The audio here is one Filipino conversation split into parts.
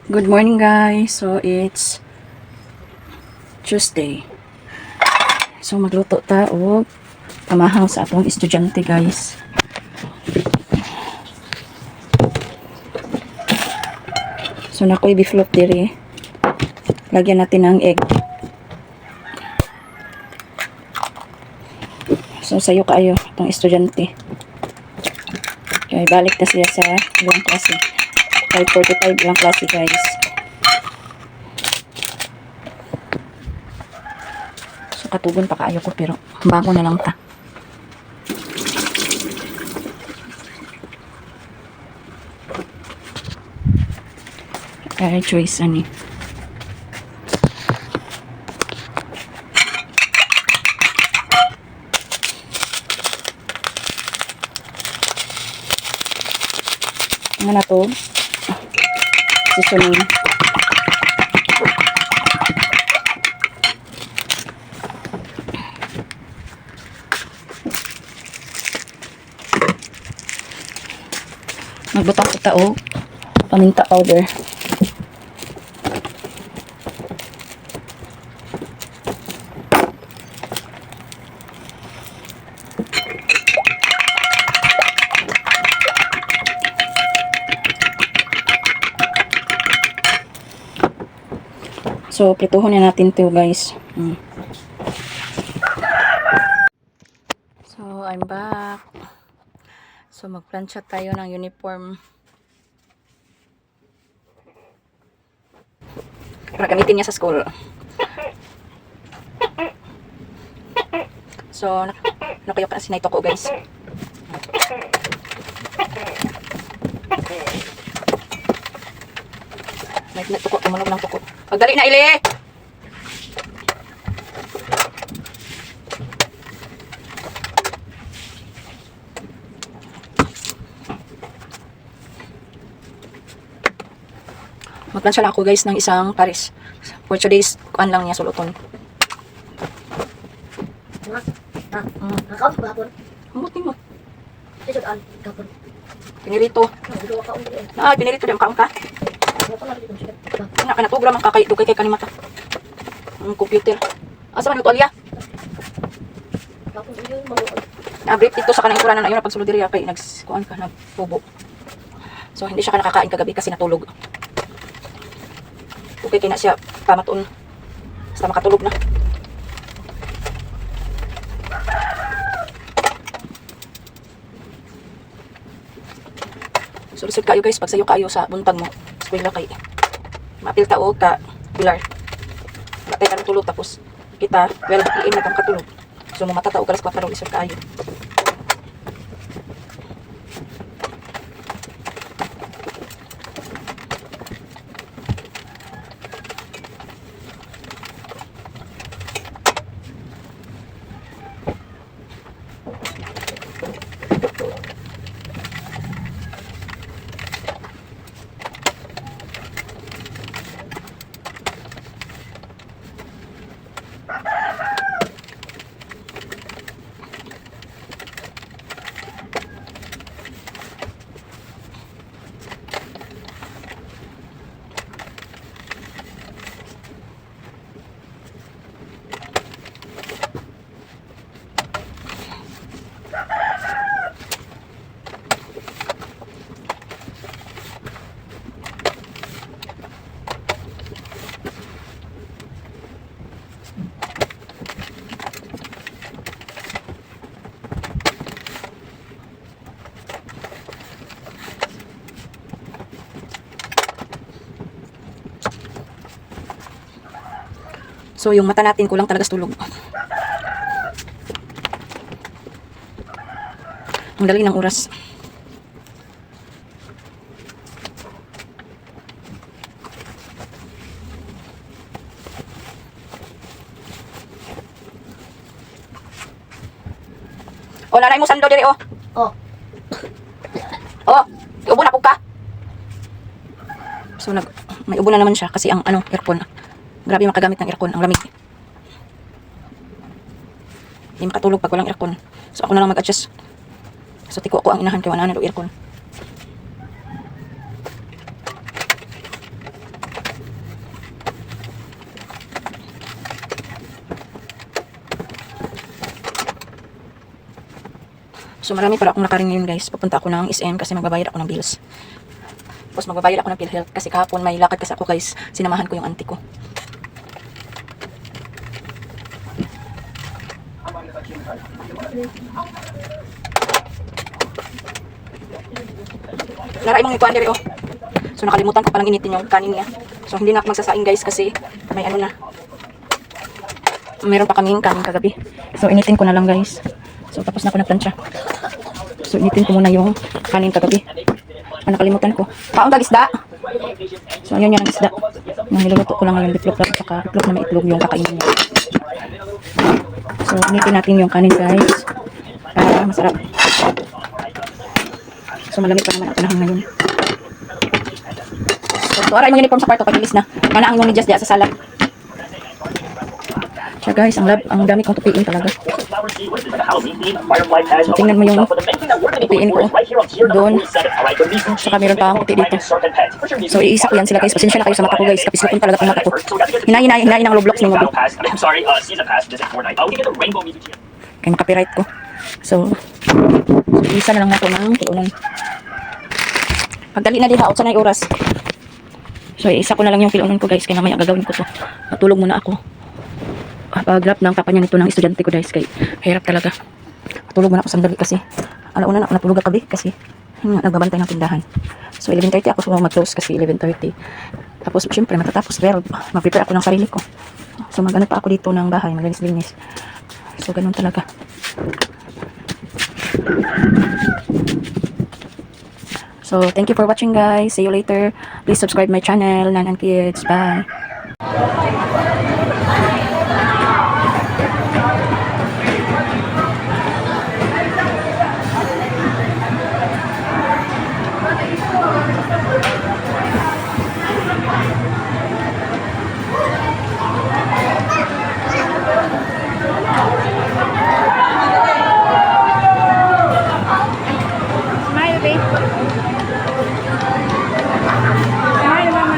Good morning guys. So it's Tuesday. So magluto ta og pamahaw sa atong estudyante guys. So nakoy beef loaf diri. Lagyan natin ng egg. So sayo kaayo atong estudyante. Okay, balik na siya sa ilang klase. 5:45 ilang klase guys. So katugon pa kaayo ko pero bago na lang ta. Kaya choice ani. Ano na to? Susunin. Magbutang ko tao paminta powder. So, prituhon na natin to guys. So, I'm back. So, magplansya tayo ng uniform. Para gamitin niya sa school. So, nakayok na sinay ko guys. May tuko, tumunog ng tuko. Pagdali na, Ili! Magplansya lang ako guys ng isang pares. For today's, kuan lang niya, suluton. Nakaon ba hapon? Hamutin mo. Isod-an, hapon. Pinirito. Nagduwa ka ulit. Pinirito din kaon ka. Wala pa dito siya. Anak ka na to, gram ang kakaidugay kay kanimata. Ang computer. Asa man yung tuwalya? Hapon yun, maluod. Na-break dito sa kanang ikuranan ayun na pagsulod diri kay nagkuan ka nagtubo. So hindi siya ka nakakain kagabi kasi natulog. Okay kay na siya pamatuon. Basta makatulog na. Sulisod kayo guys pag sayo kayo sa buntag mo. Eskwela kay mapil tao ka pilar. Batay ka tulog tapos kita well iin na kang katulog. So mamatataw ka las 4 isod kayo. So, yung mata natin kulang talaga sa tulog. Ang dali ng oras. O, nanay mo sando diri, o. Oh, O, iubo na po ka. So, may ubo na naman siya kasi ang aircon. Grabe makagamit ng aircon, ang lamig. Hindi makatulog pag walang aircon. So, ako na lang mag-adjust. So, tiko ako ang inahan kay wala na do aircon. So marami para akong nakaring ngayon guys. Pupunta ako ng SM kasi magbabayad ako ng bills. Tapos magbabayad ako ng PhilHealth kasi kahapon may lakad kasi ako guys. Sinamahan ko yung auntie ko. Naray mong ikuan diri oh. So nakalimutan ko palang initin yung kanin niya. So hindi na ako magsasaing guys kasi may ano na. Meron pa kaming kanin kagabi. So initin ko na lang guys. So tapos na ako nagplansya. So initin ko muna yung kanin kagabi. Nakalimutan ko. Paong isda. So ayun yan ang isda. Niluluto ko lang ngayon bitlog lang saka itlog na may itlog yung kakainin niya. So initin natin yung kanin guys. Para masarap. So malamig pa naman ang panahon ngayon. So aray mo uniform sa kwarto pag-ilis na. Mana ang imong ni Just sa sala. Siya guys, ang dami kong tupiin talaga. So tingnan mo yung tupiin ko doon. Saka meron pa akong puti dito. So iisa ko yan sila guys. Pasensya na kayo sa mata ko guys. Kapislupon talaga ang mata ko. Hinahin ng Roblox ni Mobi. Kaya makapiright ko. So isa na lang ako ng tuunan. Pagdali na din haot sa na oras. So isa ko na lang yung pilunan ko guys. Kaya mamaya gagawin ko to. Matulog muna ako. Pag-grab ng papa niya nito ng estudyante ko guys. Kaya hirap talaga. Matulog muna ako sandali kasi alauna na ako natulog kagabi kasi nagbabantay ng tindahan. So 11:30 ako mag-close kasi 11:30. Tapos syempre matatapos 12. Mag-prepare ako ng sarili ko. So mag-ano pa ako dito ng bahay. Maglinis-linis. So ganun talaga. So thank you for watching guys. See you later. Please subscribe my channel, Nan and Kids. Bye. Smile, babe. Smile, mama.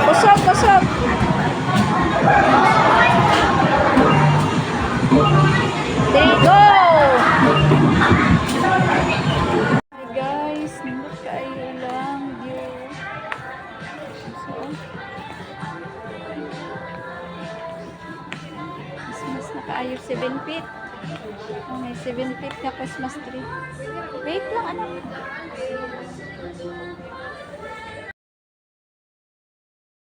Kusog, kusog. There you go. Hi guys, nindot kayo lang view. So, Christmas na kaayo 7 feet. Oh, may 7 feet na Christmas tree. Wait lang anak.